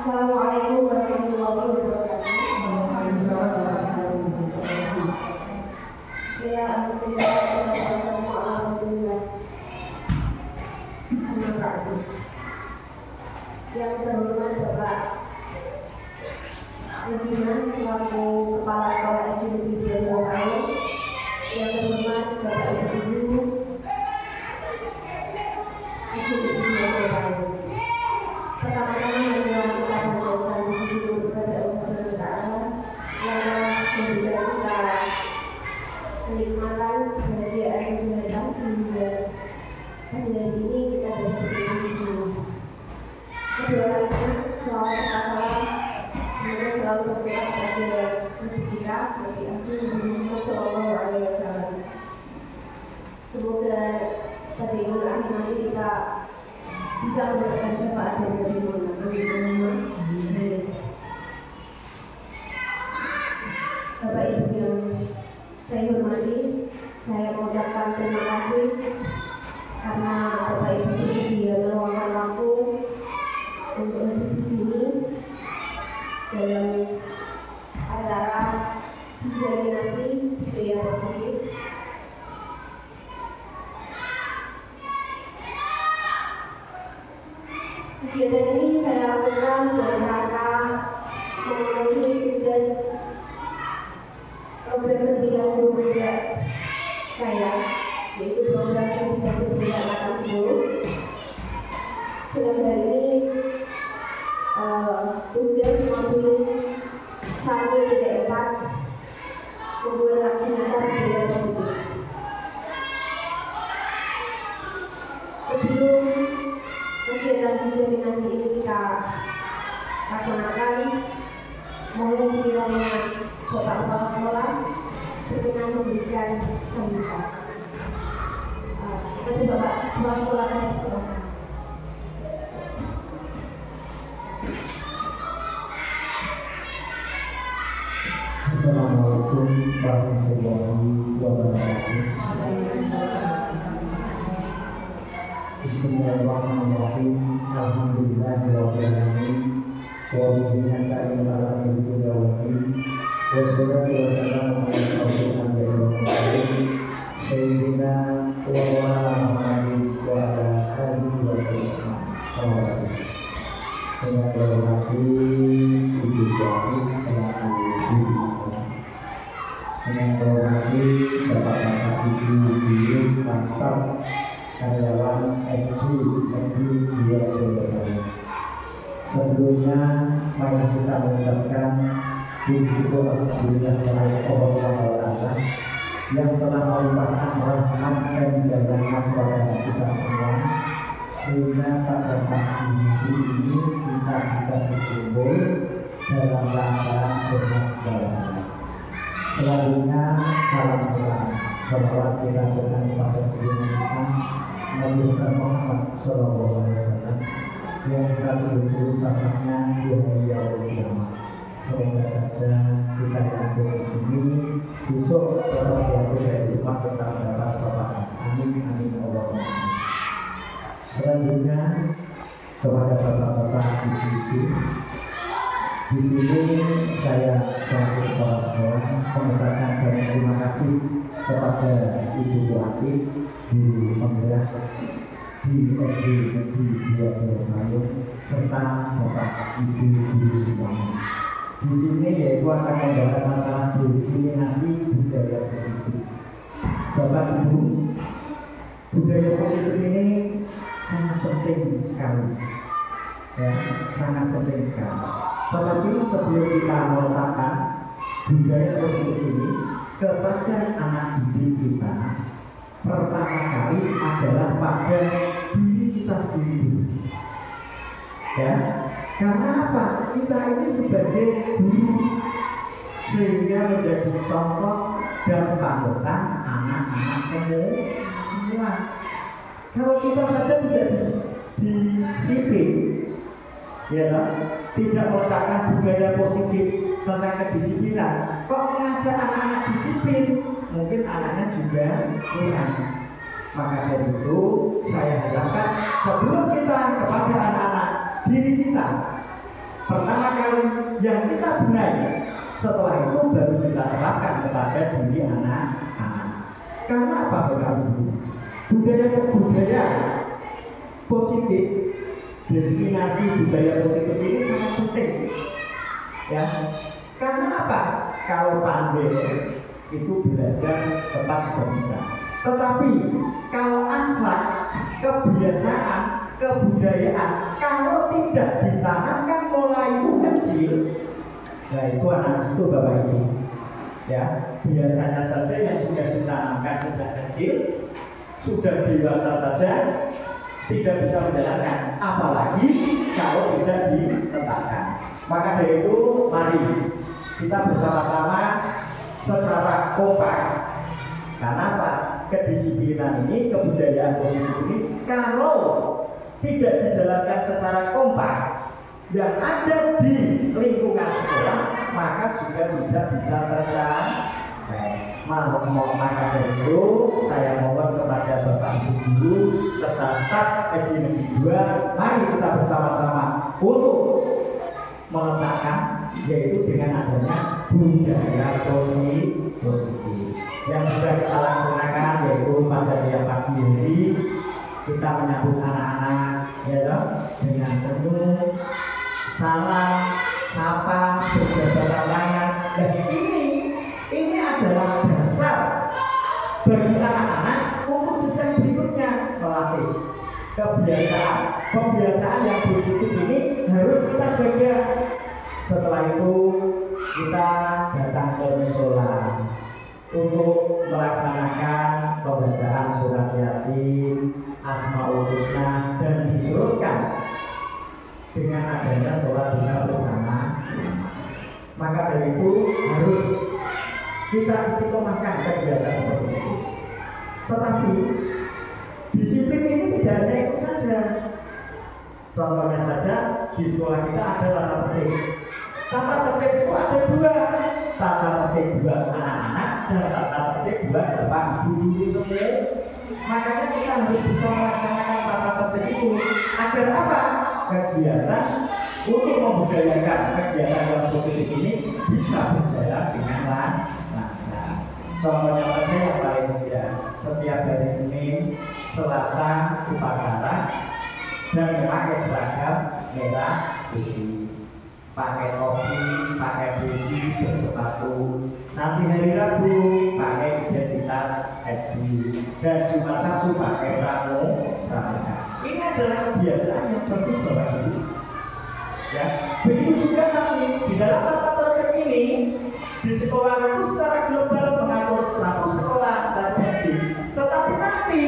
Assalamualaikum warahmatullahi wabarakatuh. Saya alhamdulillah wassalamu ala Rasulillah. Yang terhormat Bapak Legiman selaku Kepala Sekolah SD Negeri 2 Lokayo, yang terhormat Bapak Ibu SD Negeri 2 Lokayo. Pertama-tama marilah kita panjatkan puji syukur kepada Allah Subhanahu wa Ta'ala yang memberikan kita kenikmatan, kebahagiaan, kesehatan sehingga pada hari ini kita dapat bertemu di sini. Kedua kalinya soal salam semoga selalu berdoa pada Nabi kita, Nabi Muhammad Sallallahu Alaihi Wasallam. Semoga pada yang nanti kita bisa mendapatkan syafaat dari Nabi Muhammad. Bapak Ibu yang saya hormati, saya mengucapkan terima kasih karena Bapak Ibu bersedia meluangkan waktu untuk hadir di sini dalam acara diseminasi budaya positif. Kegiatan ini saya lakukan dalam rangka memenuhi tugas program pendidikan guru muda saya, yaitu program pendidikan guru muda angkatan 10. Dalam hal ini tugas modul 1.4 membuat vaksinator budaya positif. Sebelum kegiatan diseminasi ini kita laksanakan, mohon sekiranya Bapak Kepala Sekolah berkenan memberikan sambutan. Kepada Bapak Kepala Sekolah saya silakan. Assalamualaikum warahmatullahi wabarakatuh. Bismillahirrahmanirrahim. Alhamdulillahirabbil alamin. Wa bihi nasta'inu ala umuri dunya waddin. Wassalatu wassalamu ala asyrofil anbiya'i wal mursalin sayyidina wa Muhammadin wa ala alihi wa sallam. Dengan hormati Ibu Jati selaku guru, dengan hormati Bapak-bapak Ibu guru master karyawan SD Negeri 2 Lokayo. Sebelumnya mari kita mengucapkan puji syukur alhamdulillah kepada Allah Subhanahu wa Ta'ala yang telah melimpahkan rahmat dan hidayah kepada kita semua, sehingga pada pagi ini kita bisa berkumpul dalam rangka sholat Lebaran. Selanjutnya salam salawat kita berikan kepada junjungan Nabi Muhammad Sallallahu Alaihi Wasallam yang kita tunggu sahabatnya di hari yaumul kiamat. Semoga saja kita yang ada di sini besok tetap berada di rumah serta mendapat syafaat. Amin amin Allahumma. Selanjutnya kepada bapak-bapak ibu-ibu, di sini saya selaku kepala sekolah mengucapkan banyak terima kasih kepada Ibu Wati di pembelah di SD Negeri 2 Lokayo serta bapak ibu guru semuanya. Di sini yaitu akan membahas masalah diseminasi budaya positif. Bapak Ibu, budaya positif ini sangat penting sekali, ya, sangat penting sekali. Tetapi sebelum kita meletakkan budaya positif ini kepada anak didik kita, pertama kali adalah pada diri kita sendiri. Ya, karena apa? Kita ini sebagai guru sehingga menjadi contoh dan panutan anak-anak semua. Kalau kita saja tidak disiplin, ya, tidak meletakkan budaya positif tentang kedisiplinan, kok mengajak anak-anak disiplin, mungkin anaknya juga kurang. Maka dari itu saya harapkan sebelum kita kepada anak-anak diri kita, pertama kali yang kita benahi, setelah itu baru kita terapkan kepada diri anak-anak. Karena apa Bapak Ibu? Budaya positif, diskriminasi budaya positif ini sangat penting, ya. Karena apa? Kalau pandai itu belajar cepat sudah bisa. Tetapi kalau akhlak, kebiasaan, kebudayaan kalau tidak ditanamkan mulai kecil, nah itu anak itu Bapak Ibu, ya biasanya saja yang sudah ditanamkan sejak kecil, sudah dewasa saja tidak bisa menjalankan, apalagi kalau tidak diletakkan. Maka dari itu mari kita bersama-sama secara kompak. Karena apa? Kedisiplinan ini, kebudayaan positif ini kalau tidak dijalankan secara kompak yang ada di lingkungan sekolah, maka juga tidak bisa tercapai. Maka dari itu saya mohon kepada Bapak Ibu guru serta staf SD Negeri 2, mari kita bersama-sama untuk meletakkan, yaitu dengan adanya budaya positif yang sudah kita laksanakan, yaitu pada tiap pagi ini kita menyambut anak-anak, ya dong, dengan senyum, salam, sapa, berjabat tangan. Dan ini adalah dasar bagi anak-anak untuk jenjang berikutnya melatih kebiasaan yang positif ini harus kita jaga. Setelah itu kita datang ke musola untuk melaksanakan pembacaan surat Yasin, Asmaul Husna, dan diteruskan dengan adanya sholat duha bersama. Maka dari itu harus kita istiqomahkan kegiatan seperti itu. Tetapi disiplin ini tidak hanya itu saja. Contohnya saja di sekolah kita ada tata tertib. Tata tertib itu ada dua, tata tertib buat anak-anak dan tata tertib buat bapak ibu guru semua. Makanya kita harus bisa melaksanakan tata tertib itu agar apa? Kegiatan untuk membudayakan kegiatan yang positif ini bisa berjalan dengan lancar. Contohnya saja yang paling mudah, setiap hari Senin, Selasa upacara dan memakai seragam merah putih, pakai topi, pakai besi, bersepatu. Nanti hari Rabu pakai identitas SD dan Jumat Sabtu pakai pramuka. Ini adalah kebiasaan yang bagus Bapak Ibu. Ya, begitu juga nanti di dalam tata tertib ini di sekolah itu secara global mengatur satu sekolah satu SD. Tetapi nanti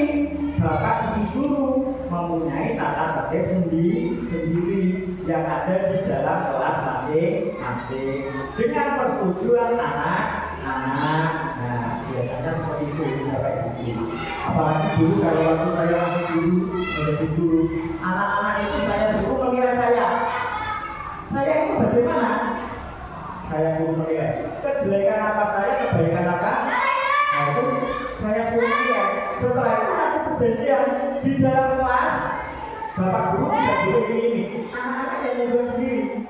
Bapak Ibu guru mempunyai tata tertib sendiri yang ada di dalam kelas masing-masing dengan persetujuan anak-anak. Nah, biasanya seperti itu Bapak Ibu. Apalagi dulu kalau waktu saya masih dulu menjadi guru, anak-anak itu saya suruh menilai saya. Saya itu bagaimana? Saya suruh menilai kejelekan apa saya, kebaikan apa. Nah itu saya suruh menilai. Setelah itu nanti perjanjian di dalam kelas, Bapak guru tidak boleh ini. Anak-anak yang membuat sendiri.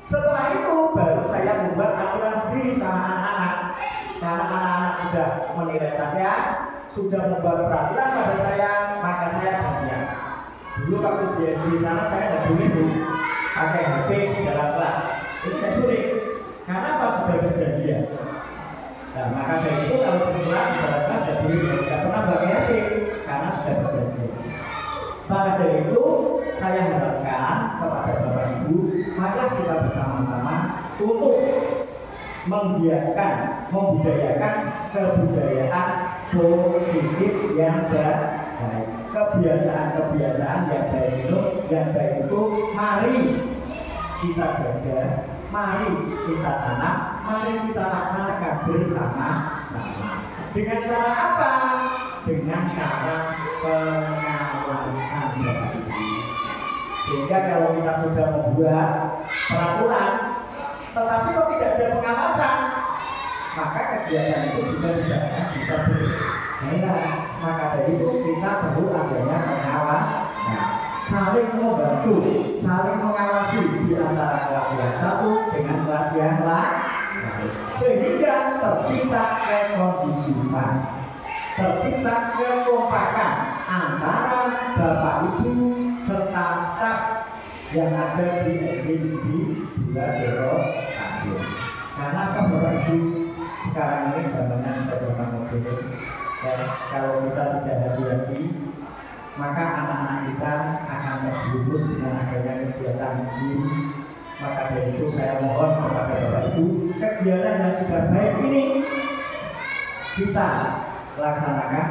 Setelah itu baru saya membuat aturan sendiri sama anak-anak. Karena anak-anak sudah menilai saya, sudah membuat peraturan pada saya, maka saya bagian. Dulu waktu di SD sana saya tidak boleh pakai HP di dalam kelas. Itu tidak boleh. Karena apa? Sudah berjanjian. Nah, maka dari itu kalau bersurat di dalam kelas tidak boleh, tidak pernah pakai HP karena sudah berjanjian. Maka dari itu saya harapkan kepada Bapak Ibu, mari kita bersama-sama untuk membiarkan, membudayakan kebudayaan positif yang baik, kebiasaan-kebiasaan yang baik itu mari kita jaga, mari kita tanam, mari kita laksanakan bersama-sama. Dengan cara apa? Dengan cara pengawasan Bapak Ibu. Sehingga kalau kita sudah membuat peraturan, tetapi kok tidak ada pengawasan, maka kegiatan itu juga tidak bisa berjalan. Maka dari itu kita perlu adanya pengawasan. Nah, saling membantu, saling mengawasi di antara kelas yang satu dengan kelas yang lain, sehingga tercipta kekondisian, tercipta kekompakan antara Bapak Ibu serta staf yang ada di SD di Dua Doro Tanjung. Karena apa Bapak Ibu, sekarang ini zamannya sudah zaman modern. Dan kalau kita tidak hati-hati, maka anak-anak kita akan terjerumus dengan adanya kegiatan ini. Maka dari itu saya mohon kepada Bapak Ibu, kegiatan yang sudah baik ini kita laksanakan,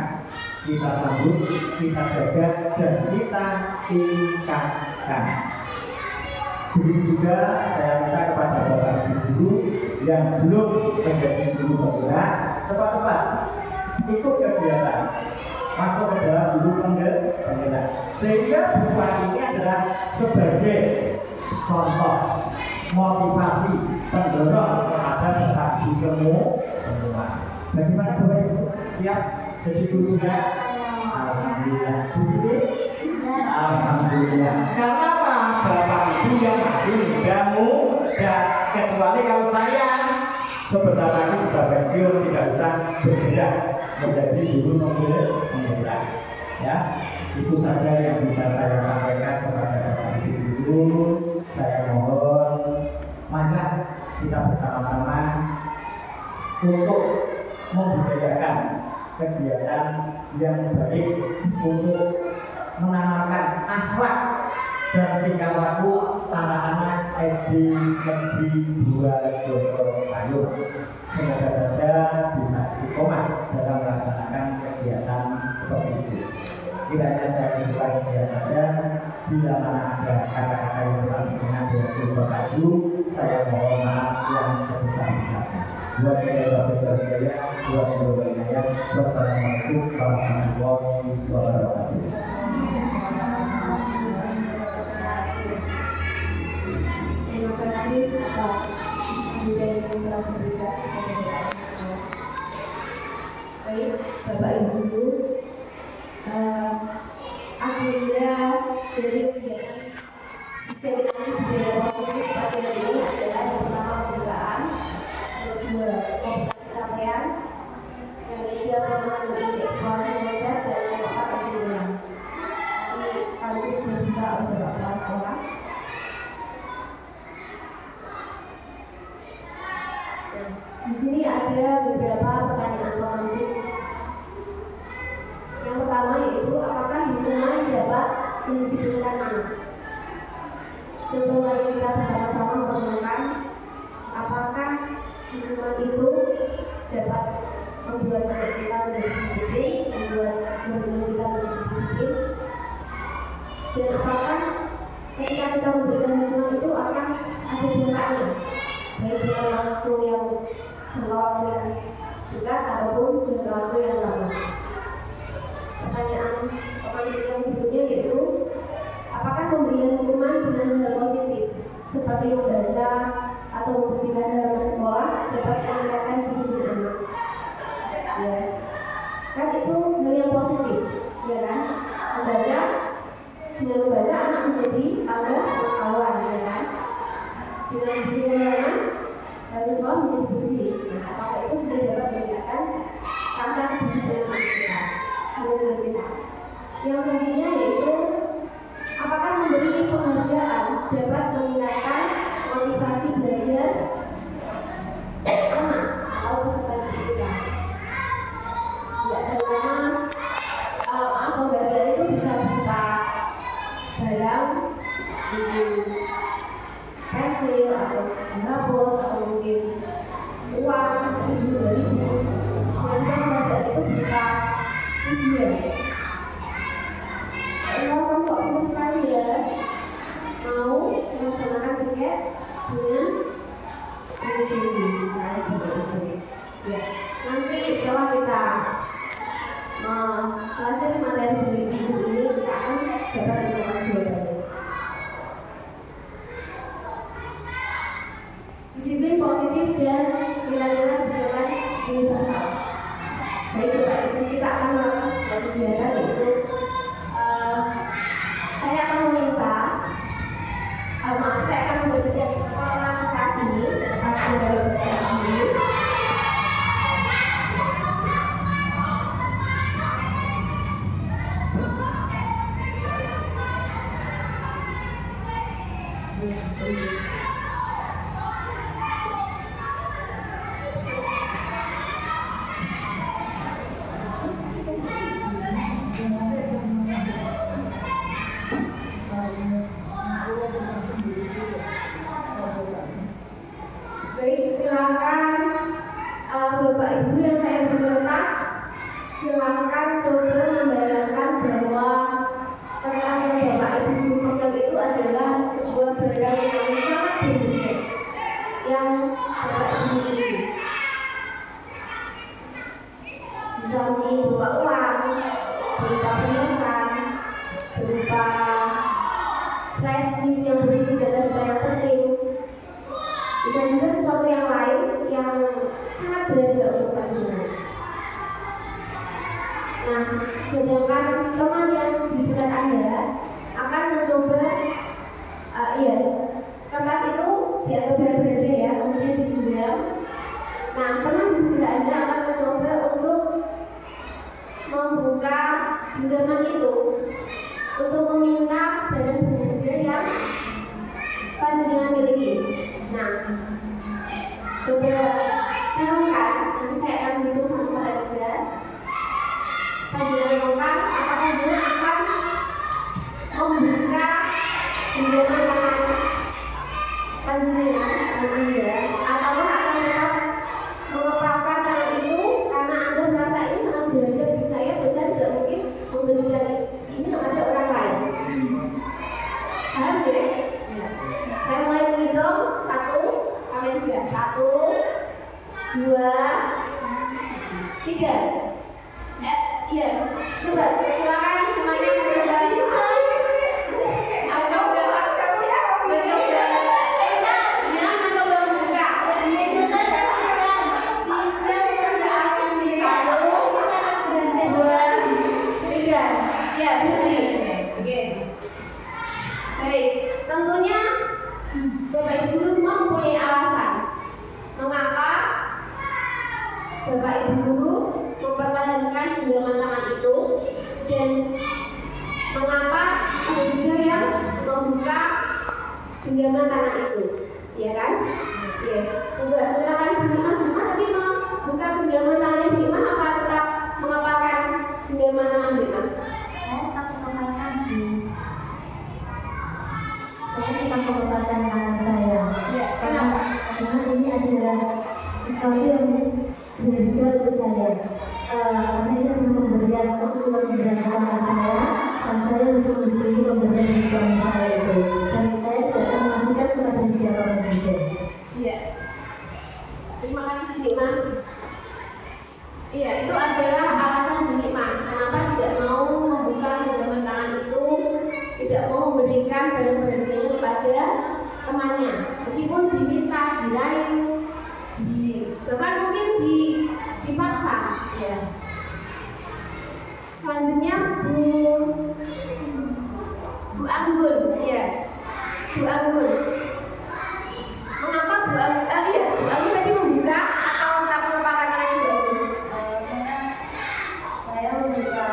kita sambut, kita jaga, dan kita tingkatkan. Begitu juga saya minta kepada Bapak Ibu guru yang belum menjadi guru penggerak, cepat-cepat ikut kegiatan, masuk ke dalam guru penggerak, sehingga buku ini adalah sebagai contoh motivasi pendorong terhadap tadi semua. Bagaimana Bapak Ibu? Siap jadi guru ya? Alhamdulillah. Alhamdulillah. Karena apa? Bapak Ibu yang masih muda, kecuali kalau saya sebentar lagi sudah pensiun, tidak usah bergerak menjadi guru penggerak. Ya, itu saja yang bisa saya sampaikan kepada Bapak Ibu guru. Saya mohon, marilah kita bersama-sama untuk membudayakan kegiatan yang baik, untuk menanamkan akhlak dan tingkah laku anak-anak SD Negeri 2 Doro Tanjung. Semoga saja bisa istiqomah dalam melaksanakan kegiatan seperti itu. Kiranya saya cukupkan sekian saja. Bila mana ada kata-kata yang berlaku dengan Bapak Ibu, saya mohon maaf yang sebesar-besarnya. Wassalamualaikum warahmatullahi wabarakatuh. Terima kasih atas budaya yang telah diberikan kepada Bapak. Baik, Bapak Ibu guru, agenda dari kegiatan budaya positif pada hari ini adalah yang pertama pembukaan, yang kedua komunikasi capaian, yang ketiga mengenai eksplorasi riset, dan yang keempat kesimpulan. Ini sekaligus membuka untuk kepala sekolah. Di sini ada beberapa pertanyaan pemantik. Yang pertama yaitu apakah lingkungan dapat mendisiplinkan anak? Coba mari kita bersama-sama merenungkan apakah lingkungan itu dapat membuat anak kita menjadi disiplin, membuat guru kita menjadi disiplin, dan apakah ketika kita memberikan lingkungan itu akan ada dampaknya, baik dengan waktu yang jangka waktu yang dekat ataupun jangka waktu yang lama. Pertanyaan yang berikutnya yaitu apakah pemberian hukuman dengan hal positif seperti membaca atau membersihkan halaman sekolah dapat meningkatkan disiplin anak? Ya, kan itu hal yang positif, ya kan? Membaca, dengan membaca anak menjadi tambah pengetahuan, ya kan? Dengan membersihkan halaman sekolah menjadi bersih. Nah, apakah itu sudah dapat meningkatkan rasa kedisiplinan kita? Yang selanjutnya yaitu apakah memberi penghargaan dapat meningkatkan motivasi belajar anak atau peserta didik kita? Ya, terutama penghargaan itu bisa berupa barang, pensil atau hapus atau mungkin uang 1.000-2.000. Dan juga penghargaan itu berupa ujian. Kamu kok penting sekali ya mau melaksanakan piket dengan sungguh-sungguh, misalnya seperti itu. Ya, nanti setelah kita mempelajari materi dari buku ini, kita akan dapat menemukan jawabannya. Disiplin positif dan nilai-nilai berjalan universal. Baik Bapak Ibu, kita akan melakukan sebuah kegiatan yaitu saya akan maaf, saya akan membagikan orang kelas ini karena ada beberapa ini. Baik, silakan Bapak Ibu yang saya beri kertas, silakan coba membayangkan bahwa kertas yang Bapak Ibu pegang itu adalah sebuah barang yang sangat berharga yang Bapak Ibu miliki. Bisa mungkin berupa uang, berupa perhiasan, berupa flash disk yang berisi data-data yang penting. Bisa juga sesuatu yang lain yang sangat berharga untuk panjenengan. Nah, sedangkan teman yang di dekat Anda akan mencoba, kertas itu dianggap berharga ya, kemudian dipinjam. Nah, teman di sebelah Anda akan mencoba untuk membuka genggaman itu untuk meminta barang berharga yang panjenengan miliki. Nah, coba renungkan, nanti saya akan menghitung 1 sampai 3. Panjenengan renungkan, apakah panjenengan akan membuka genggaman tangan panjenengan, tangan Anda, atau akan tetap mengepalkan tangan itu karena Anda merasa ini sangat berharga bagi saya dan saya tidak mungkin memberikan ini kepada orang lain. Paham ya? Saya mulai menghitung 1 sampai 3. 1, 2, 3. Iya, coba silakan semuanya mencoba. Baik, tentunya Bapak Ibu guru semua mempunyai alasan mengapa Bapak Ibu guru mempertahankan genggaman tangan itu dan mengapa ada juga yang membuka genggaman tangan itu, ya kan? Ya, coba silakan Bu Ima tadi membuka genggaman tangannya Bu Ima apa tetap mengapalkan genggaman tangan Bu Ima? Saya tetap mengembangkan tangan saya. Ya, kenapa? Karena ini adalah sesuatu yang berharga untuk saya. Karena ini adalah pemberian suami saya, dan saya harus mengikuti pemberian dari suami saya itu. Dan saya tidak akan mengasihkan kepada siapapun juga. Iya. Terima kasih Bu Ima. Iya, itu adalah alasan Bu Ima kenapa tidak mau membuka genggaman tangan itu, tidak mau memberikan barang berharganya kepada temannya, meskipun diminta, dirayu, bahkan mungkin dipaksa. Ya. Selanjutnya Bu Anggun, ya, Bu Anggun. Mengapa Bu Anggun tadi membuka atau tak mengepalkan tangannya Bu Anggun? Saya membuka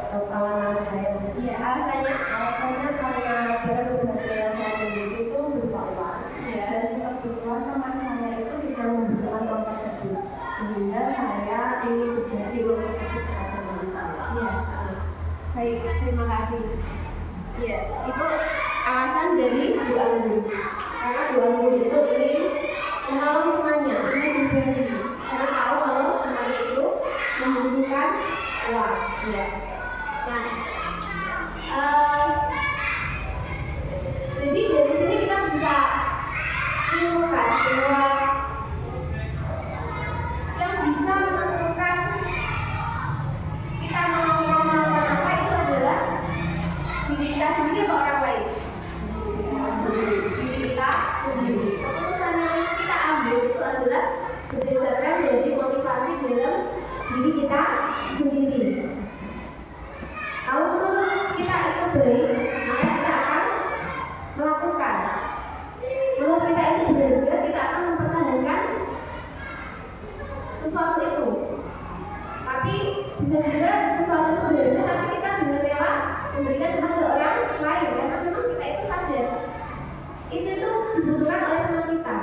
kawan saya. Iya, alasannya? Alasannya karena barang berharga yang saya miliki itu berupa uang. Iya. Dan kebetulan teman saya itu sedang membutuhkan uang tersebut, sehingga saya ingin berbagi uang tersebut kepada teman saya. Iya. Baik, terima kasih. Iya, itu alasan dari Bu Anggun. Karena Bu Anggun itu ingin menolong temannya, ingin berbagi. Karena tahu kalau temannya itu membutuhkan uang. Iya. Nah, jadi dari sini kita bisa ilmukan bahwa yang bisa menentukan kita mau melakukan apa itu adalah diri kita sendiri atau orang lain. Diri kita sendiri. Keputusan yang kita ambil itu adalah berdasarkan dari motivasi dalam diri kita sendiri. Kalau menurut kita itu baik, maka kita akan melakukan Bisa juga sesuatu itu berharga tapi kita dengan rela memberikan kepada orang lain karena memang kita itu sadar itu dibutuhkan oleh teman kita.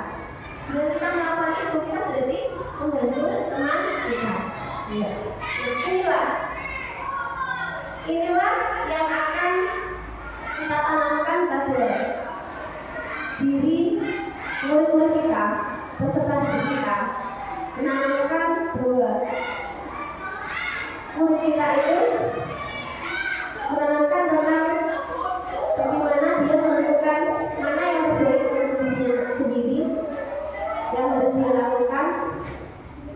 Dengan kita melakukan itu kita berarti membantu teman kita. Ya. Inilah yang akan kita tanamkan pada diri murid-murid kita, peserta didik kita, menanamkan bahwa murid kita itu menanamkan tentang bagaimana dia menentukan mana yang terbaik untuk dirinya sendiri yang harus dia lakukan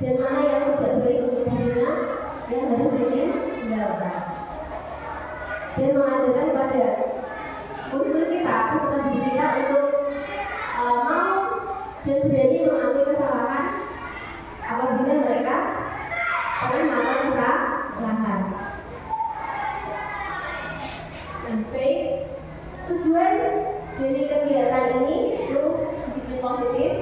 dan mana yang tidak baik untuk dirinya yang harus ditinggalkan, dan mengajarkan kepada murid kita, peserta didik kita untuk mau dan berani mengakui kesalahan apabila mereka pernah melakukan kesalahan. Baik, tujuan dari kegiatan ini itu disiplin positif.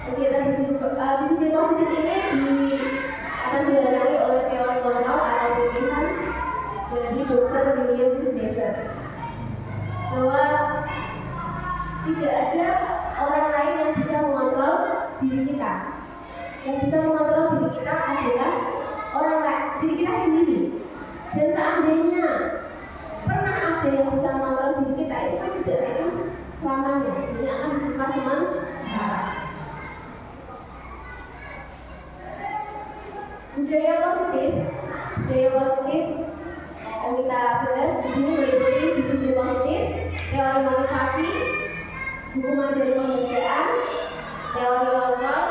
Kegiatan disiplin positif ini akan dilalui oleh teori kontrol atau pilihan dari Dr. William Deser, bahwa tidak ada orang lain yang bisa mengontrol diri kita. Yang bisa mengontrol diri kita adalah orang lain, diri kita sendiri. Dan seandainya pernah ada yang bisa mengontrol diri kita, itu kan tidak akan selamanya. Ini akan bersifat sementara. Budaya positif yang kita bahas di sini meliputi disiplin positif, teori motivasi, hukuman dari penghargaan, teori kontrol,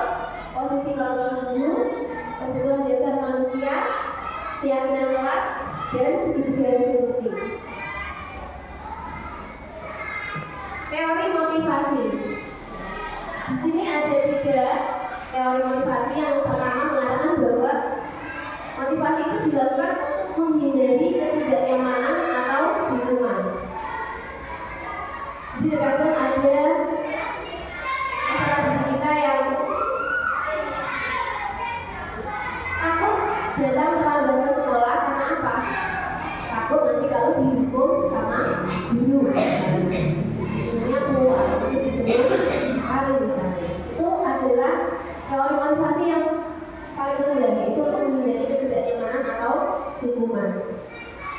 posisi kontrol dulu, kebutuhan dasar manusia, keyakinan kelas, dan segitiga resolusi. Teori motivasi. Di sini ada 3 teori motivasi. Yang pertama mengatakan bahwa motivasi itu dilakukan menghindari ketidaknyamanan atau hukuman. Jadi kadang ada masyarakat kita yang takut datang terlambat ke sekolah karena apa? Takut nanti kalau dihukum sama guru. Sebenarnya keluar itu disebut hari misalnya. Itu adalah teori motivasi yang paling rendah, yaitu untuk menghindari ketidaknyamanan atau hukuman.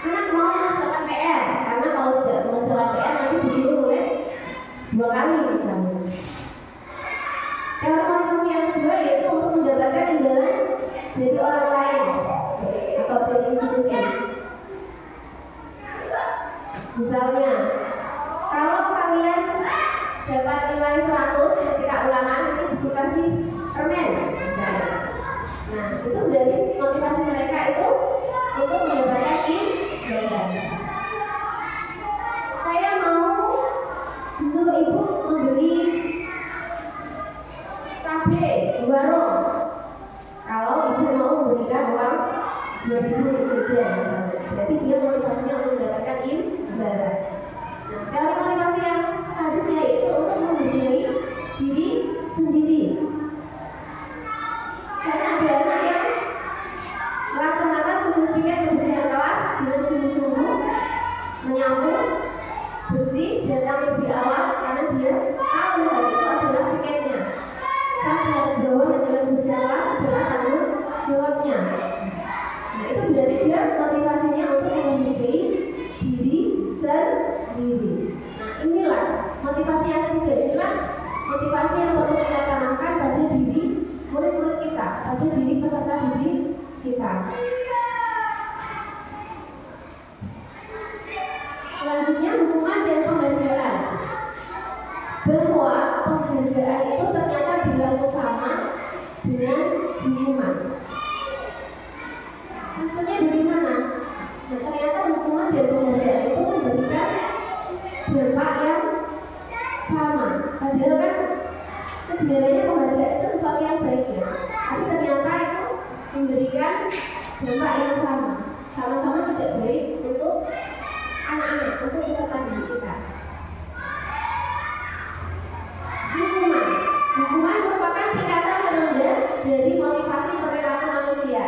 Anak mau mengerjakan PR karena kalau tidak mengerjakan PR nanti disuruh nulis 2 kali misalnya. Teori motivasi yang kedua yaitu untuk mendapatkan imbalan dari orang lain atau dari institusi. Misalnya, kalau kalian dapat nilai 100 ketika ulangan, nanti dikasih permen misalnya. Nah, itu dari motivasi mereka itu untuk mendapatkan imbalan. Saya mau disuruh ibu membeli cabai di warung. Kalau ibu mau memberikan uang 2.000 untuk jajan misalnya, berarti dia motivasinya untuk mendapatkan imbalan. Nah, teori motivasi yang selanjutnya itu untuk menghargai diri sendiri. Saya ada anak yang melaksanakan tugas piket kebersihan kelas dengan sungguh-sungguh, menyapu, bersih, datang lebih awal karena dia tahu bahwa itu adalah piketnya. Sadar bahwa menjaga kebersihan kelas adalah tanggung jawabnya. Nah, itu berarti dia motivasinya untuk menghargai diri sendiri. Nah, inilah motivasi yang ketiga. Inilah motivasi yang perlu kita tanamkan pada diri murid-murid kita, pada diri peserta didik kita. Selanjutnya hukuman dan penghargaan. Bahwa penghargaan itu ternyata berlaku sama dengan hukuman. Maksudnya bagaimana? Nah, ternyata hukuman dan penghargaan itu memberikan dampak yang sama. Padahal kan sebenarnya penghargaan itu sesuatu yang baik ya. Tapi ternyata itu memberikan dampak yang sama. Sama-sama tidak baik untuk anak-anak, untuk peserta didik kita. Hukuman merupakan tingkatan terendah dari motivasi perilaku manusia.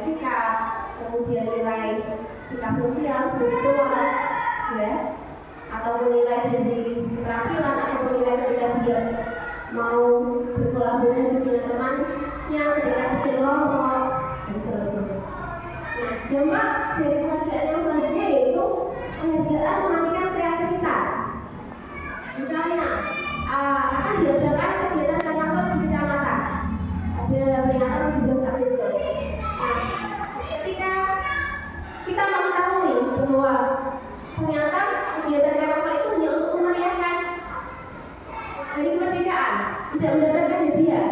fisika, kemudian nilai sikap sosial, spiritual, ya, atau nilai dari keterampilan atau nilai ketika dia mau berkolaborasi dengan temannya, ketika kecil kelompok dan seterusnya. Nah, dampak dari penghargaan yang selanjutnya yaitu penghargaan mematikan kreativitas. Misalnya, akan diadakan kegiatan karnaval di kecamatan. Ada peringatan 17 Agustus. Nah, ketika kita mengetahui bahwa ternyata kegiatan karnaval itu hanya untuk memeriahkan hari kemerdekaan, tidak mendapatkan hadiah,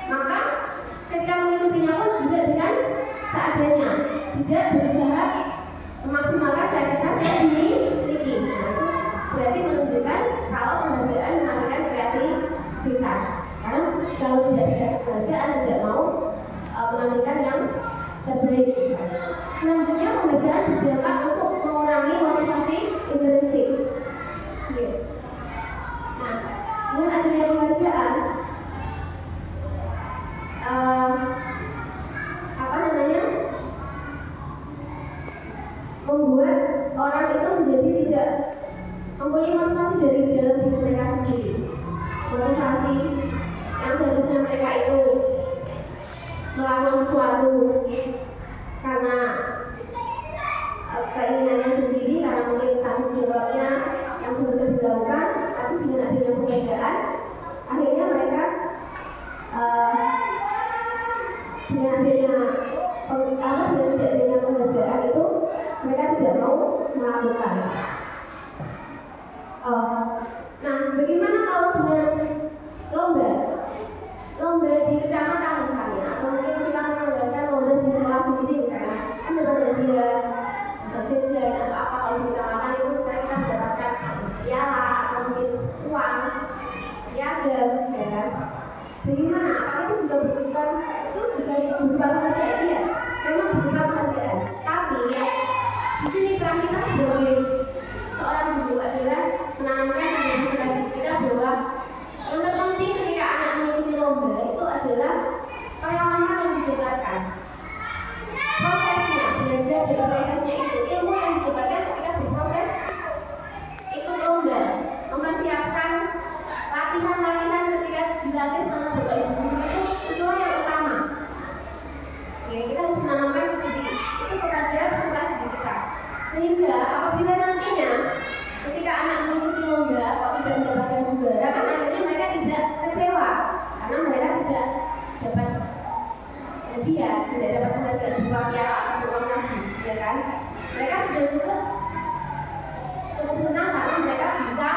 maka ketika mengikutinya pun juga dengan seadanya, tidak berusaha memaksimalkan kreativitas yang dimiliki. Nah, itu berarti menunjukkan kalau penghargaan mematikan kreativitas. Karena kalau tidak dikasih penghargaan, tidak mau menampilkan yang terbaik misalnya. Selanjutnya, penghargaan berdampak untuk mengurangi motivasi intrinsik. Nah, dengan adanya penghargaan, membuat orang itu menjadi tidak mempunyai motivasi dari dalam diri mereka sendiri. Motivasi yang seharusnya mereka itu melakukan sesuatu karena keinginannya sendiri, karena mungkin tanggung jawabnya yang seharusnya dilakukan, tapi dengan adanya penghargaan, akhirnya mereka dengan adanya penghargaan itu mereka tidak mau melakukan. Nah, bagaimana kalau dengan lomba di kecamatan misalnya, atau mungkin kita mengadakan lomba di sekolah sendiri misalnya, kan dapat hadiah, jajan atau apa. Kalau di kecamatan itu saya kan mendapatkan piala atau mungkin uang, piagam, ya kan? Bagaimana? Apakah itu juga bukan penghargaan? Ya, memang bukan penghargaan. Tapi ya, di sini peran kita sebagai seorang guru adalah menanamkan pada diri kita bahwa yang terpenting ketika anak mengikuti lomba itu adalah pengalaman yang didapatkan, prosesnya, belajar dari prosesnya itu, ilmu yang didapatkan ketika berproses ikut lomba, mempersiapkan latihan-latihan ketika dilatih sama bapak ibu itulah yang utama. Ya, kita harus menanamkan itu kepada peserta didik kita, sehingga apabila nantinya ketika anak mengikuti lomba kok tidak mendapatkan juara, karena akhirnya mereka tidak kecewa karena mereka tidak dapat hadiah, tidak dapat penghargaan berupa piala atau uang lagi, ya kan? Mereka sudah cukup senang karena mereka bisa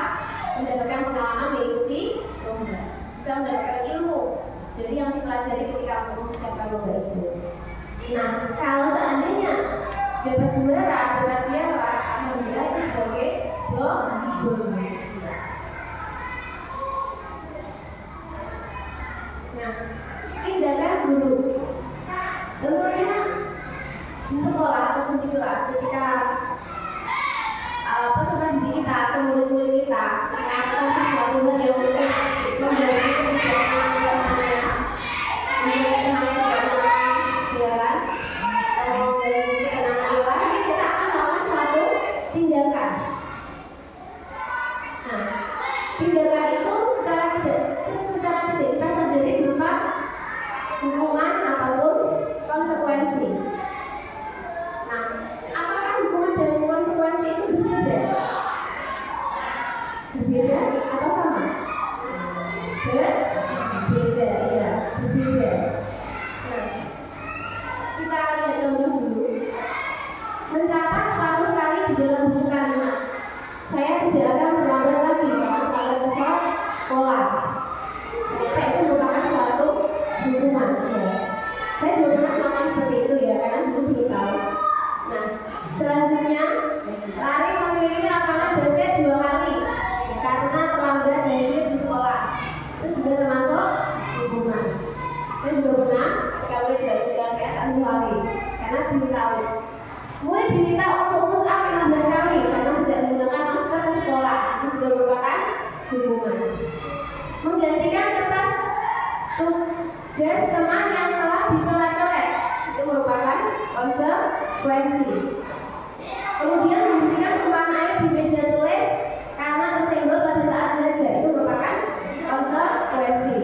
mendapatkan pengalaman mengikuti lomba, bisa mendapatkan ilmu dari yang dipelajari ketika mempersiapkan lomba itu. Nah, kalau seandainya dapat juara, dapat piala, alhamdulillah itu sebagai bonus. Nah, tindakan guru tentunya di sekolah ataupun di kelas ketika peserta didik kita atau murid-murid kita melakukan sesuatu yang menjadi tindakan itu secara tidak kita sadari berupa hukuman ataupun konsekuensi. Nah, apakah hukuman dan konsekuensi itu berbeda? Berbeda atau sama? Berbeda, ya, berbeda. Nah, kita lihat contoh dulu. Mencatat 100 kali di dalam buku kalimat, saya tidak akan terlambat lagi kalau ke sekolah. Sampai itu merupakan suatu hukuman. Ya. Saya juga pernah melakukan seperti itu ya, karena dulu belum tahu. Nah, selanjutnya lari mengelilingi lapangan basket 2 kali karena terlambat hadir di sekolah. Itu juga termasuk hukuman. Saya juga pernah kalau tidak bisa kayak lari karena belum tahu. Murid diminta untuk push up 15 kali karena tidak menggunakan masker ke sekolah. Itu sudah merupakan hukuman. Menggantikan kertas tugas teman yang telah dicoret-coret, itu merupakan konsekuensi. Kemudian membersihkan tumpahan air di meja tulis karena tersenggol pada saat belajar, itu merupakan konsekuensi.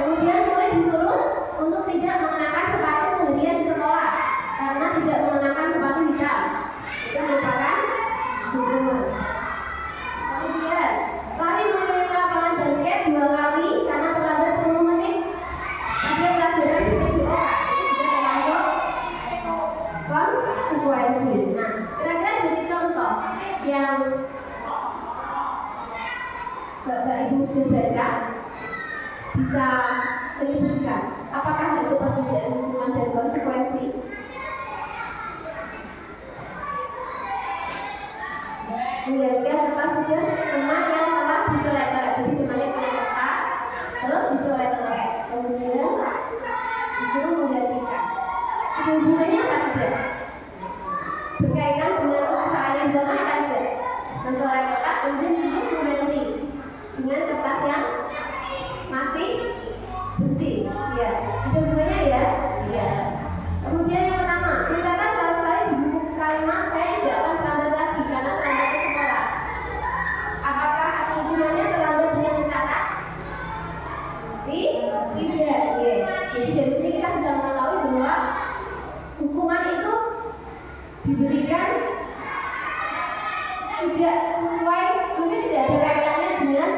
Kemudian mulai disuruh untuk tidak mengenakan sepatu seharian di sekolah karena tidak mengenakan sepatu hitam, itu merupakan hukuman. Kemudian lari mengelilingi lapangan basket 2 kali karena terlambat 10 menit pada pelajaran PJOK, itu juga termasuk konsekuensi. Nah, kira-kira dari contoh yang Bapak Ibu sudah baca bisa menyebutkan apakah itu perbedaan hukuman dan konsekuensi? Menggantikan kertas tugas teman yang telah dicoret-coret. Jadi temannya punya kertas terus dicoret-coret, kemudian disuruh menggantikan. Ada hubungannya apa tidak? Berkaitan dengan kesalahan yang dilakukan apa tidak? Mencoret kertas kemudian disuruh mengganti dengan kertas yang masih bersih. Ya, ada hubungannya ya? Iya. Kemudian yang pertama, mencatat 100 kali di buku kalimat saya tidak akan terlambat lagi karena terlambat ke sekolah. Apakah hukumannya terlambat dengan mencatat? Tidak. Ya. Jadi dari sini kita bisa mengetahui bahwa hukuman itu diberikan tidak sesuai, maksudnya tidak ada kaitannya dengan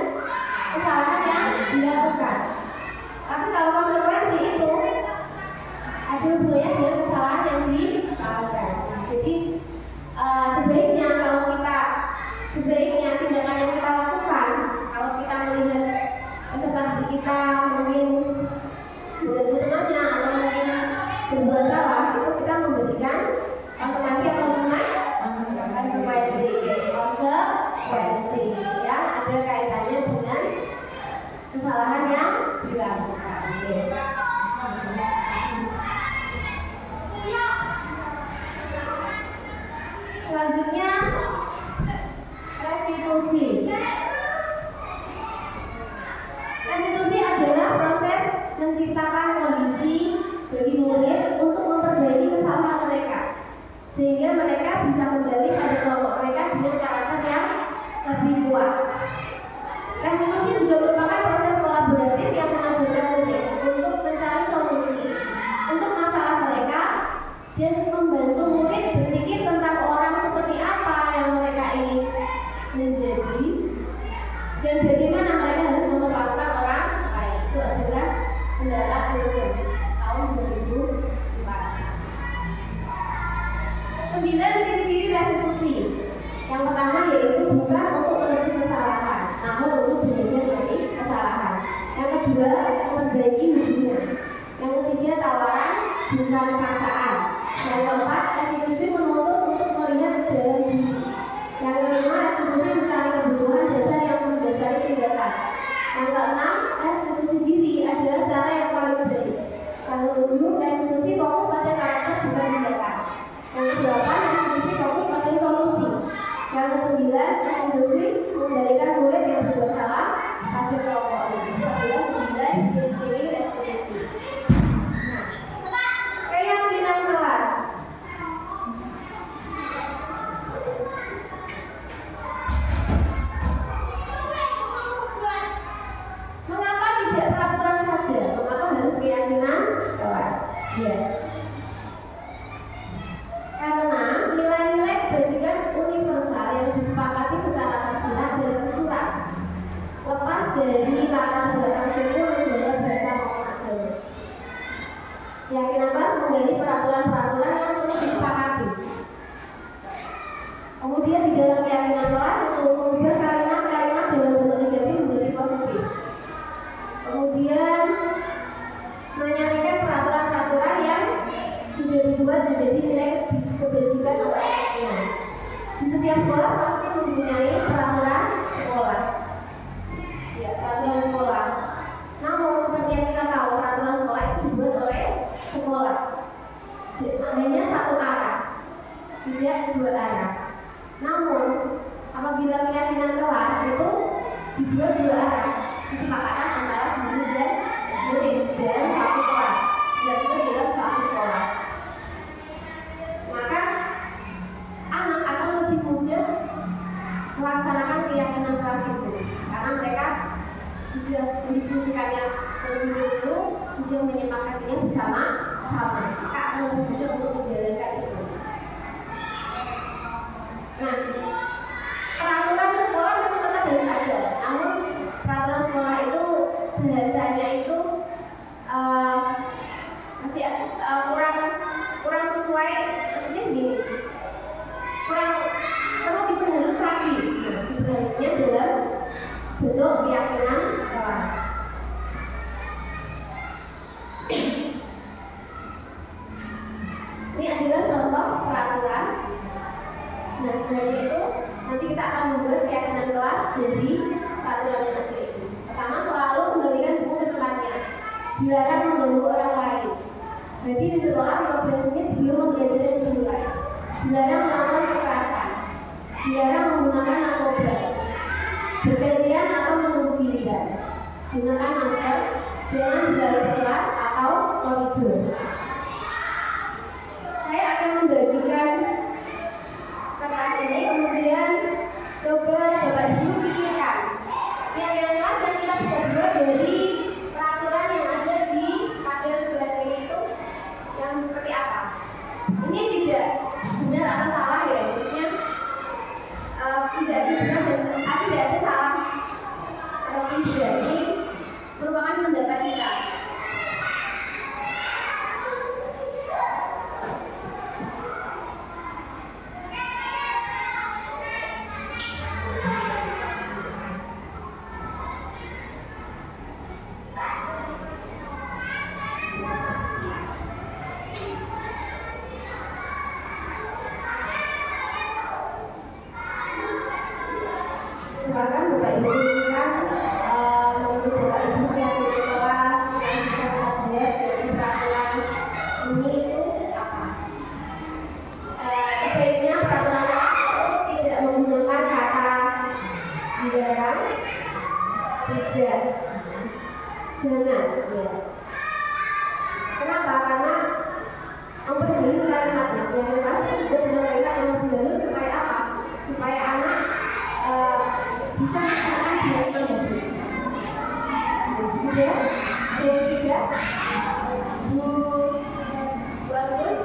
kesalahan yang dilakukan. Tapi kalau konsekuensi itu ada hubungannya dengan kesalahan yang dilakukan. Jadi sebaiknya tindakan yang kita lakukan, kalau kita melihat peserta didik kita mungkin mengganggu temannya atau mungkin berbuat salah, itu kita memberikan konsekuensi atau hukuman konsekuensi yang ada kaitannya dengan kesalahan yang dilakukan. Selanjutnya restitusi. Restitusi adalah proses menciptakan kondisi bagi murid untuk memperbaiki kesalahan mereka sehingga mereka bisa kembali pada kelompok mereka dengan karakter yang lebih kuat. Restitusi juga merupakan proses kolaboratif yang mengajarkan murid untuk mencari solusi untuk masalah mereka dan membantu murid berpikir tentang orang seperti apa yang mereka ingin menjadi dan bagaimana mereka harus memperlakukan orang lain. Itu adalah Mendarat Dosen tahun 2004. 9 ciri-ciri restitusi. Yang pertama yaitu bukan untuk menebus kesalahan, namun untuk belajar dari kesalahan. Yang kedua, memperbaiki hubungan. Yang ketiga, tawaran bukan paksaan. Yang keempat, restitusi menuntut untuk melihat ke dalam diri. Yang kelima, restitusi mencari kebutuhan dasar yang mendasari tindakan. Yang keenam, restitusi diri adalah cara yang paling baik. Yang ketujuh, restitusi fokus pada karakter bukan tindakan. Yang kedelapan, restitusi fokus pada solusi. Yang kesembilan, restitusi mengembalikan murid yang berbuat salah pada kelompok ini. Itu adalah 9 ciri-ciri restitusi. Nah, keyakinan kelas. Mengapa tidak peraturan saja? Mengapa harus keyakinan kelas? Ya. Karena nilai-nilai kebajikan universal yang disepakati secara tersirat dan tersurat, lepas dari latar belakang suku, negara, bahasa maupun agama. Keyakinan kelas menggali peraturan-peraturan yang perlu disepakati. Kemudian di dalam keyakinan kelas itu mengubah kalimat-kalimat dalam bentuk negatif menjadi positif. Kemudian menyarikan peraturan-peraturan yang sudah dibuat menjadi nilai kebajikan atau keyakinan. Di setiap sekolah pasti mempunyai peraturan sekolah. Ya, peraturan sekolah. Namun seperti yang kita tahu, peraturan sekolah itu dibuat oleh sekolah. Hanya satu arah, tidak dua arah. Namun apabila keyakinan kelas itu dibuat dua arah, kesepakatan antara guru dan murid dalam satu kelas, dan juga dalam satu sekolah. sudah mendiskusikannya terlebih dahulu, sudah menyepakatinya bersama-sama, maka akan lebih mudah untuk menjalankan itu. Nah, peraturan sekolah memang tetap harus ada, namun peraturan sekolah itu bahasanya itu masih kurang sesuai, maksudnya gini, kurang perlu diperhalus lagi. Nah, diperhalusnya dalam bentuk keyakinan kelas. Ini adalah contoh peraturan. Nah, sebenarnya itu nanti kita akan membuat keyakinan kelas dari peraturan yang ada ini. Pertama, selalu kembalikan buku ke tempatnya. Dilarang mengganggu orang lain. Jadi di sekolah 15 menit sebelum pembelajaran dimulai. Dilarang melakukan kekerasan. Dilarang menggunakan narkoba. Bergantian atau menunggu giliran. Gunakan masker. Jangan berlari ke kelas atau koridor. Saya akan membagikan kertas ini, kemudian coba Bapak Ibu pikirkan keyakinan kelas yang kita bisa buat dari peraturan yang ada di tabel sebelah kiri itu yang seperti apa. Ini tidak benar atau salah ya, maksudnya tidak ada benar dan tidak ada salah ataupun tidak. Ini merupakan pendapat kita. Silakan Bapak Ibu tuliskan menurut Bapak Ibu keyakinan kelas yang bisa kita buat dari peraturan ini itu apa? Sebaiknya peraturan kelas itu tidak menggunakan kata dilarang, tidak, jangan, ya. Kenapa? Karena memperhalus kalimatnya. Keyakinan kelas itu juga dengan kalimat yang memperhalus supaya apa? Supaya anak bisa melakukan biasa lagi. Sudah? Sudah? Bu Anggun?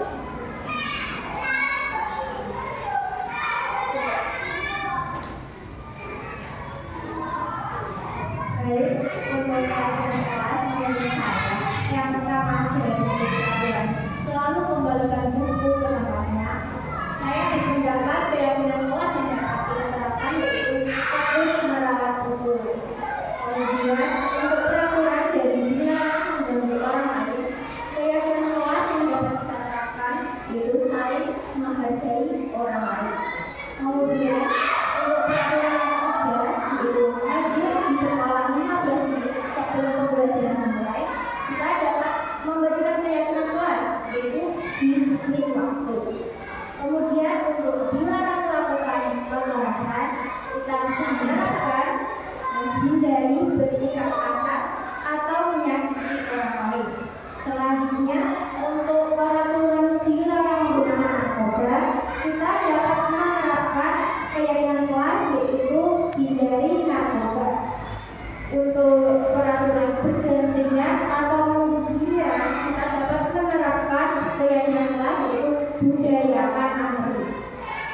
Baik, untuk kelas menurut saya, yang pertama dari peraturan selalu kembalikan buku ke tempatnya. Saya berpendapat keyakinan kelas yang dapat kita terapkan yaitu selalu merawat buku. Kemudian untuk peraturan dari dilarang mengganggu orang lain, keyakinan kelas yang dapat kita terapkan yaitu saling menghargai orang lain. Kemudian untuk peraturan yang ketiga yaitu hadir di sekolah 15 menit sebelum pembelajaran dimulai, kita dapat memberikan keyakinan kelas yaitu disiplin waktu. Kemudian untuk dilarang melakukan kekerasan, kita bisa menerapkan menghindari bersikap kasar atau menyakiti orang lain. Selanjutnya, untuk peraturan dilarang menggunakan narkoba, kita dapat menerapkan keyakinan kelas yaitu hindari narkoba. Untuk peraturan bergantian atau giliran, kita dapat menerapkan keyakinan kelas yaitu budayakan antri.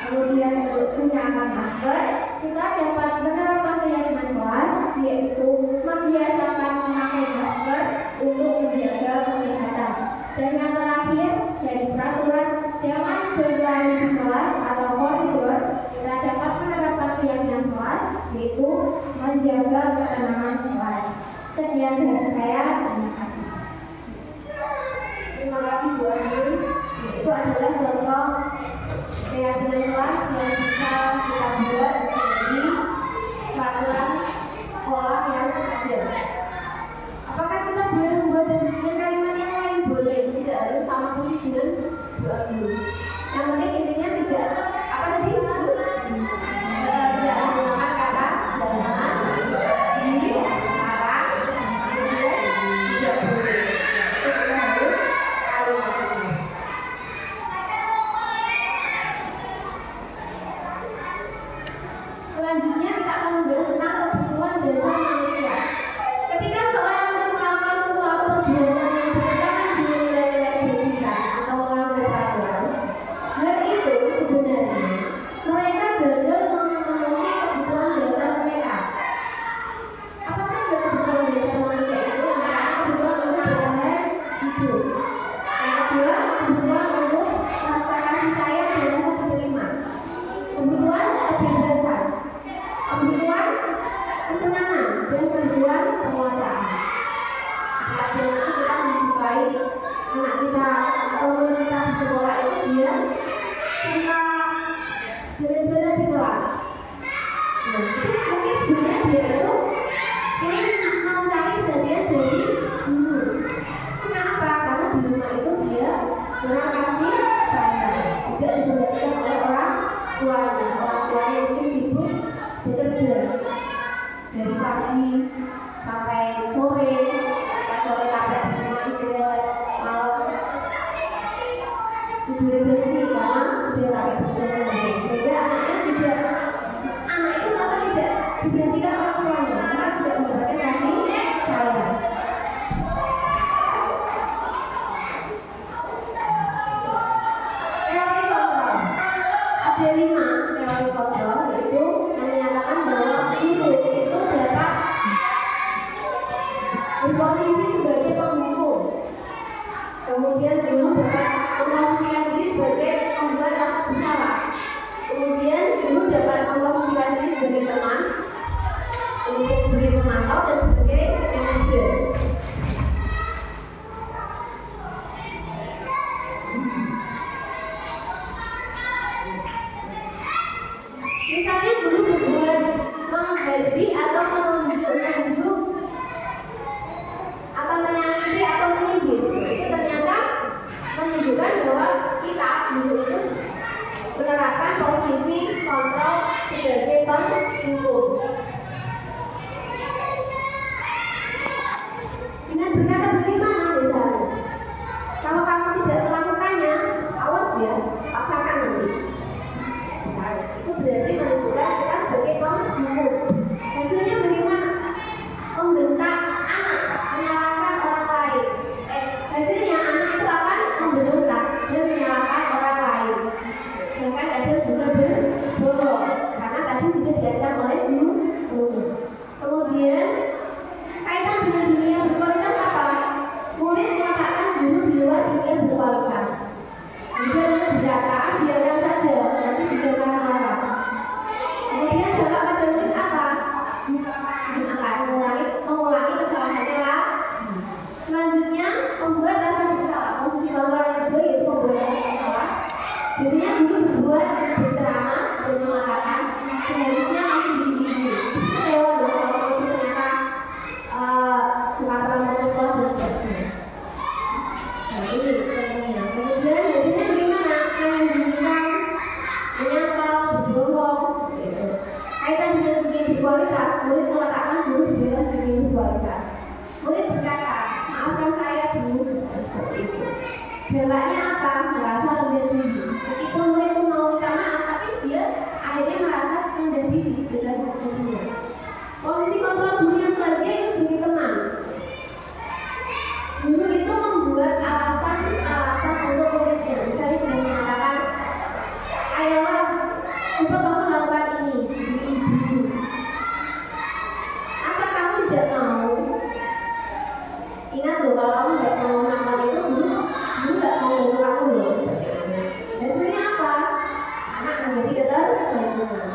Kemudian untuk gunakan masker, kita dapat menerapkan keyakinan kelas yaitu membiasakan memakai masker untuk menjaga kesehatan. Dan yang terakhir dari peraturan jangan berlari di kelas atau koridor, kita dapat menerapkan keyakinan kelas yaitu menjaga ketenangan kelas. Sekian dari saya, terima kasih. Terima kasih Bu Anggun. Itu adalah contoh keyakinan kelas yang bisa kita buat dari peraturan sekolah yang ada. Apakah kita boleh membuat dengan kalimat yang lain? Boleh, tidak harus sama persis dengan Bu Anggun. Yang penting intinya tidak apa tadi? Tidak menggunakan kata jangan, dilarang, kemudian tidak boleh. Itu harus kalimatnya. Selanjutnya kita akan membahas tentang kebutuhan dasar manusia. penguasaan. Ketika kita menjumpai anak kita atau murid kita di sekolah itu dia suka jalan-jalan di kelas. Nah, itu mungkin sebenarnya dia itu ingin mencari perhatian dari guru. Kenapa? Karena di rumah itu dia kurang kasih sayang, tidak diperhatikan oleh orang tuanya. Orang tuanya mungkin sibuk bekerja dari pagi sampai sore, sore capek di rumah istirahat, malam tidur bersih karena sudah sampai bekerja sendiri. Sehingga anak itu merasa tidak diperhatikan orang tuanya, karena tidak mendapatkan kasih sayang. Teori kontrol ada 5 teori kontrol, yaitu menyatakan bahwa guru itu dapat berposisi sebagai penghukum, kemudian guru dapat memposisikan diri sebagai pembuat rasa bersalah, kemudian guru dapat memposisikan diri sebagai teman, kemudian sebagai pemantau dan sebagai manajer. Misalnya guru berbuat menghardi atau menunjuk atau menyakiti atau menyindir, itu ternyata menunjukkan bahwa kita guru itu menerapkan posisi kontrol sebagai penghukum. Dengan berkata bagaimana misalnya, kalau kamu tidak melakukannya, awas ya, paksakan nanti. Misalnya, itu berarti menunjukkan kita sebagai penghukum. Hasilnya bagaimana? Membentak anak, menyalahkan orang lain. Hasilnya anak itu akan memberontak dan menyalahkan orang lain. Bahkan ada juga berbohong karena tadi sudah diancam oleh guru. Kemudian kaitan dengan dunia berkualitas apa? Murid mengatakan guru di luar dunia berkualitas. Jika dengan perkataan biarkan saja, nanti juga marah-marah. Kemudian jawab pada murid apa? Akan mengulangi kesalahannya lah. Selanjutnya membuat rasa bersalah. Posisi kontrol yang kedua yaitu membuat rasa bersalah. Biasanya guru berbuat berceramah dan mengatakan seharusnya kamu begini. Kecewa dong kalau itu ternyata suka terlalu ke sekolah dan seterusnya. Nah ini contohnya. Kemudian biasanya bagaimana? Menyembunyikan, menyangkal, berbohong. Gitu. Kaitan dengan dunia berkualitas, murid meletakkan guru di dalam dunia berkualitas. Murid berkata, maafkan saya dulu, misalnya seperti itu. Dampaknya apa? Merasa rendah diri. Meskipun murid itu mau minta maaf, tapi dia akhirnya merasa rendah diri di dalam dirinya. Posisi kontrol guru yang selanjutnya itu sebagai teman. Guru itu membuat alasan untuk muridnya. Misalnya dengan mengatakan, ayolah, coba kamu lakukan ini, ibu. Asal kamu tidak mau, ingat loh, kalau kamu tidak mau melakukan itu, guru nggak mau bantu kamu loh. Hasilnya apa? Anak menjadi ketergantungan.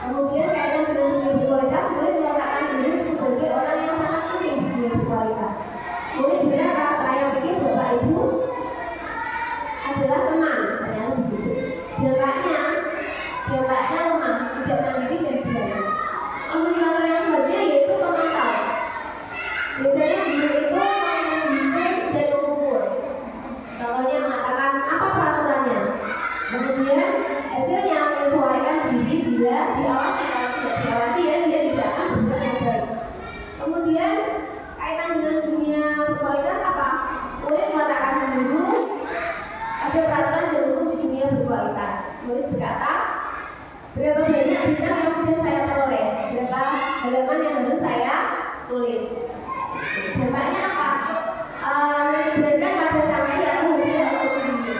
Kemudian kaitan dengan dunia berkualitas, murid meletakkan diri sebagai orang yang sangat penting di dunia berkualitas. Murid berkata, saya pikir bapak ibu adalah teman, ternyata begitu. Dampaknya lemah, tidak mandiri dan berani. Indikator yang selanjutnya yaitu pemantau. Biasanya guru itu menghitung dan mengukur. Contohnya mengatakan apa peraturannya. Kemudian hasilnya menyesuaikan diri bila diawasi. Kalau tidak diawasi ya dia tidak akan berbuat yang baik. Kemudian kaitan dengan dunia berkualitas apa? Murid mengatakan guru ada peraturan dan hukum di dunia berkualitas. Murid berkata, berapa banyak bintang yang sudah saya peroleh, berapa halaman yang harus saya tulis. Dampaknya apa? Menyebarkan pada sanksi atau hadiah atau guru.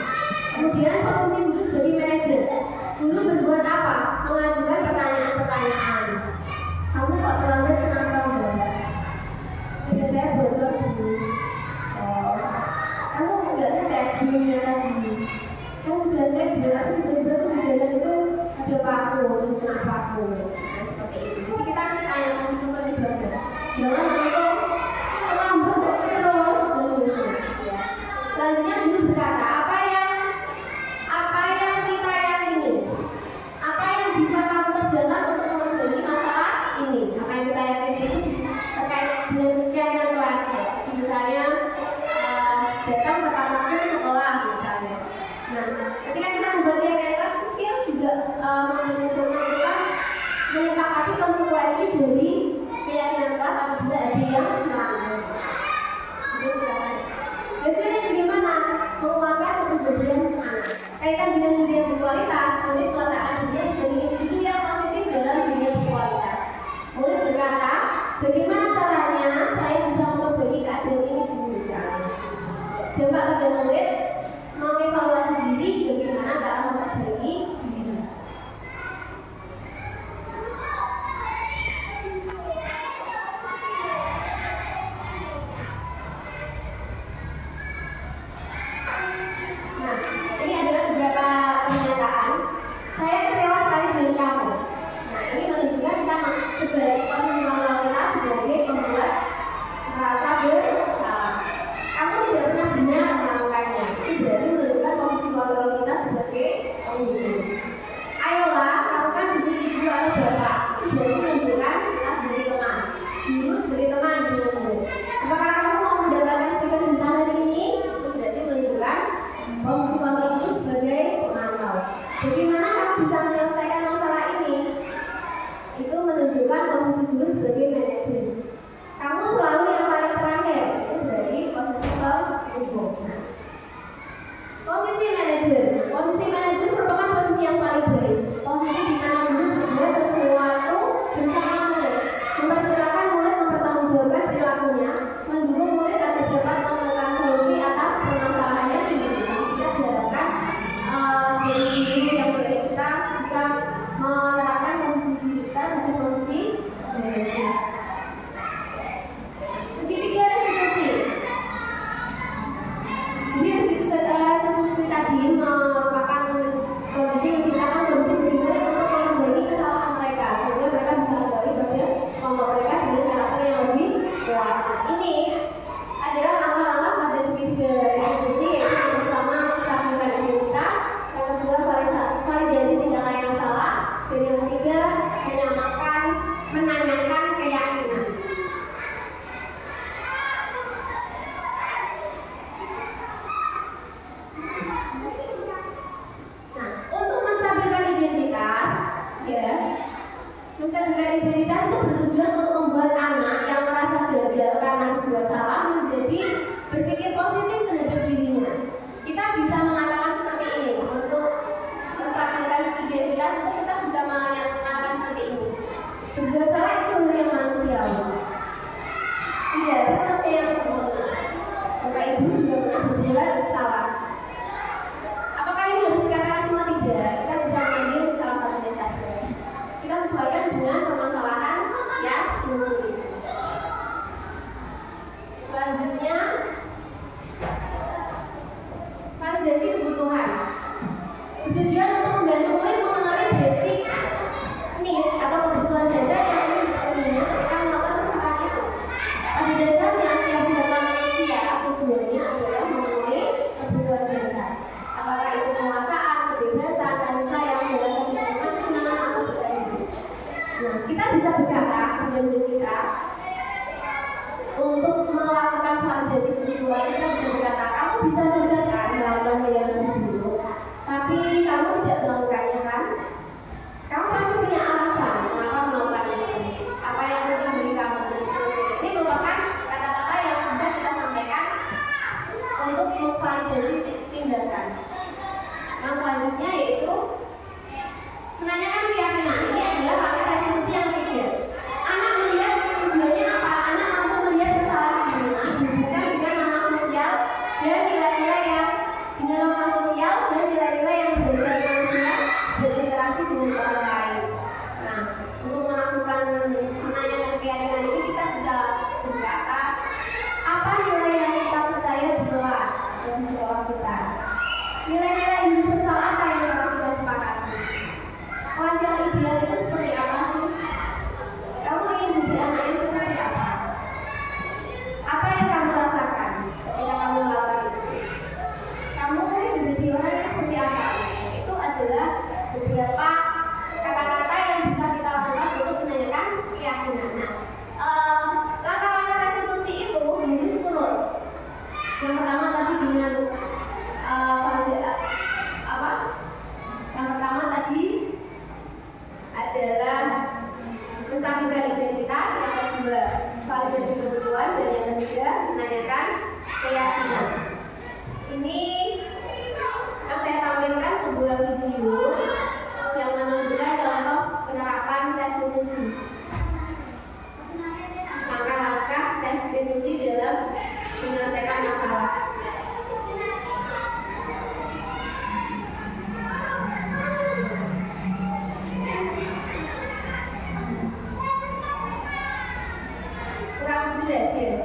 Kemudian posisi guru sebagai manajer. Guru berbuat apa? Mengajukan pertanyaan-pertanyaan. Kamu kok terlambat, kenapa enggak? Sudah saya bocor dulu. Kamu enggak ngecek sebelumnya tadi. Saya sudah cek dulu, tapi tiba-tiba tuh di jalan itu ada paku, terus kena paku. Nah seperti itu. Jadi kita tanya seperti itu. Jangan langsung Nah, ketika kita membuat kegiatan kecil juga menentukan menyepakati konsekuensi dari keyakinan kelas apabila ada yang melanggar. Biasanya bagaimana menguatkan kepribadian anak? Kaitan dengan dunia berkualitas, murid meletakkan dirinya sebagai individu yang positif dalam dunia berkualitas. Murid berkata, bagaimana caranya saya bisa memperbaiki keadaan ini dulu misalnya. Dampak pada murid mengevaluasi diri bagaimana cara memperbaiki diri. Nah, ini adalah beberapa pernyataan. Saya kecewa sekali dengan kamu. Nah, ini menunjukkan kita sebagai posisi kita sebagai pembuat merasa bersalah. Kamu tidak pernah benar melakukannya. Itu berarti menunjukkan posisi kontrol kita sebagai pemimpin. Ayolah, lakukan demi ibu atau bapak. Itu berarti menunjukkan kita sebagai teman. Guru sebagai teman dengan murid. Apakah kamu mau mendapatkan stiker bintang hari ini? Itu berarti menunjukkan posisi kontrol itu sebagai pemantau. Bagaimana kamu bisa menyelesaikan masalah ini? Itu menunjukkan posisi guru sebagai manajer. Kamu selalu yang paling terakhir. Itu berarti posisi pemimpin. Posisi manajer merupakan posisi yang paling baik. Posisi di mana guru berbuat sesuatu bersama murid, mempersilahkan murid mempertanggungjawabkan perilakunya, mendukung murid agar dapat menemukan solusi atas permasalahannya sendiri. Kita diharapkan dari guru yang baik kita bisa menerapkan posisi diri kita pada posisi manajer. Segitiga restitusi. Jadi restitusi tadi merupakan kondisi menciptakan kondisi bagaimana untuk memperbaiki kesalahan mereka sehingga mereka bisa kembali pada kelompok mereka dengan karakter yang lebih kuat. Ini adalah langkah-langkah pada segitiga restitusi, yaitu yang pertama menstabilkan identitas, yang kedua validasi tindakan yang salah, dan yang ketiga menanyakan keyakinan. Menstabilkan identitas itu bertujuan untuk membuat anak yang merasa gagal karena berbuat salah menjadi berpikir positif terhadap dirinya. Kita bisa mengatakan seperti ini, untuk menstabilkan identitas itu kita bisa mengatakan seperti ini. Berbuat salah itu hal yang manusiawi. Tidak ada manusia yang sempurna. Bapak Ibu juga pernah berbuat salah. Apakah ini harus dikatakan semua? Tidak. Kita bisa mengambil salah satunya saja. Kita sesuaikan dengan permasalahan yang muncul. Selanjutnya, validasi kebutuhan. Bertujuan untuk membantu murid mengenali basic need atau kebutuhan dasar yang ingin dipenuhinya ketika melakukan kesalahan itu. Pada dasarnya, setiap tindakan manusia tujuannya adalah memenuhi kebutuhan dasar. Apakah itu penguasaan, kebebasan, kasih sayang, kebebasan kehidupan, kesenangan atau berani. Nah, kita bisa berkata kepada murid kita untuk melakukan validasi kebutuhan. Kita bisa berkata, kamu bisa saja kan melakukan yang lebih buruk, tapi kamu tidak melakukannya kan? Kamu pasti punya alasan mengapa melakukannya. Apa yang penting bagi kamu? Ini merupakan kata-kata yang bisa kita sampaikan untuk memvalidasi tindakan. Yang selanjutnya yaitu menanyakan keyakinan. Ini adalah langkah restitusi yang ketiga. Anak melihat tujuannya apa? Anak mampu melihat kesalahan gimana dihubungkan dengan norma sosial dan nilai-nilai yang berdasar manusia berinteraksi dengan orang lain. Nah, untuk melakukan menanyakan keyakinan ini kita bisa berkata, apa nilai yang kita percaya di kelas dan di sekolah kita? Nilai-nilai universal apa yang kita sepakati? Kelas yang ideal kita pengetahuan, dan yang ketiga menanyakan keyakinan. Ini yang saya tampilkan sebuah video yang menunjukkan contoh penerapan restitusi. Langkah-langkah restitusi dalam menyelesaikan masalah. Kurang jelas ya?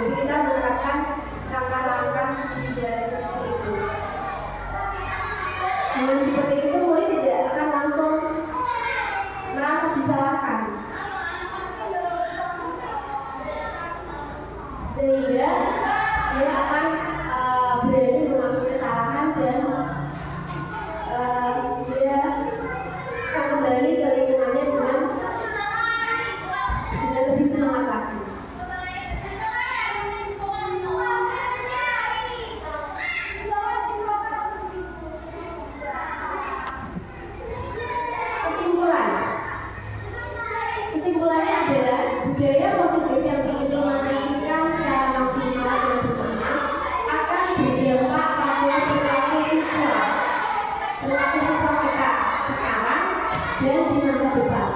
Jadi kita menerapkan langkah-langkah dari seperti itu. Dengan seperti itu murid tidak akan langsung merasa disalahkan, sehingga dia akan berani mengakui kesalahan dan dia akan kembali ke lingkungannya dengan lebih semangat lagi. Kesimpulannya adalah budaya positif yang diimplementasikan secara maksimal dan bermakna akan berdampak pada perilaku siswa kita sekarang dan di masa depan.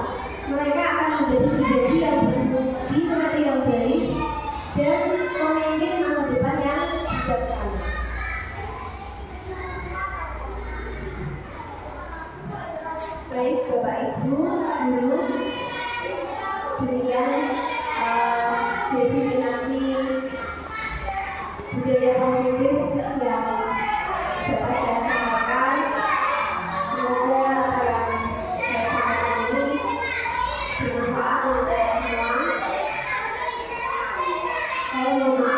Mereka akan menjadi pribadi yang berbudi pekerti yang baik dan memimpin masa depan yang bijaksana. Baik Bapak Ibu, guru, demikian definisi budaya positif yang dapat saya sampaikan. Semoga apa yang saya sampaikan ini bermanfaat untuk semua. Saya mohon maaf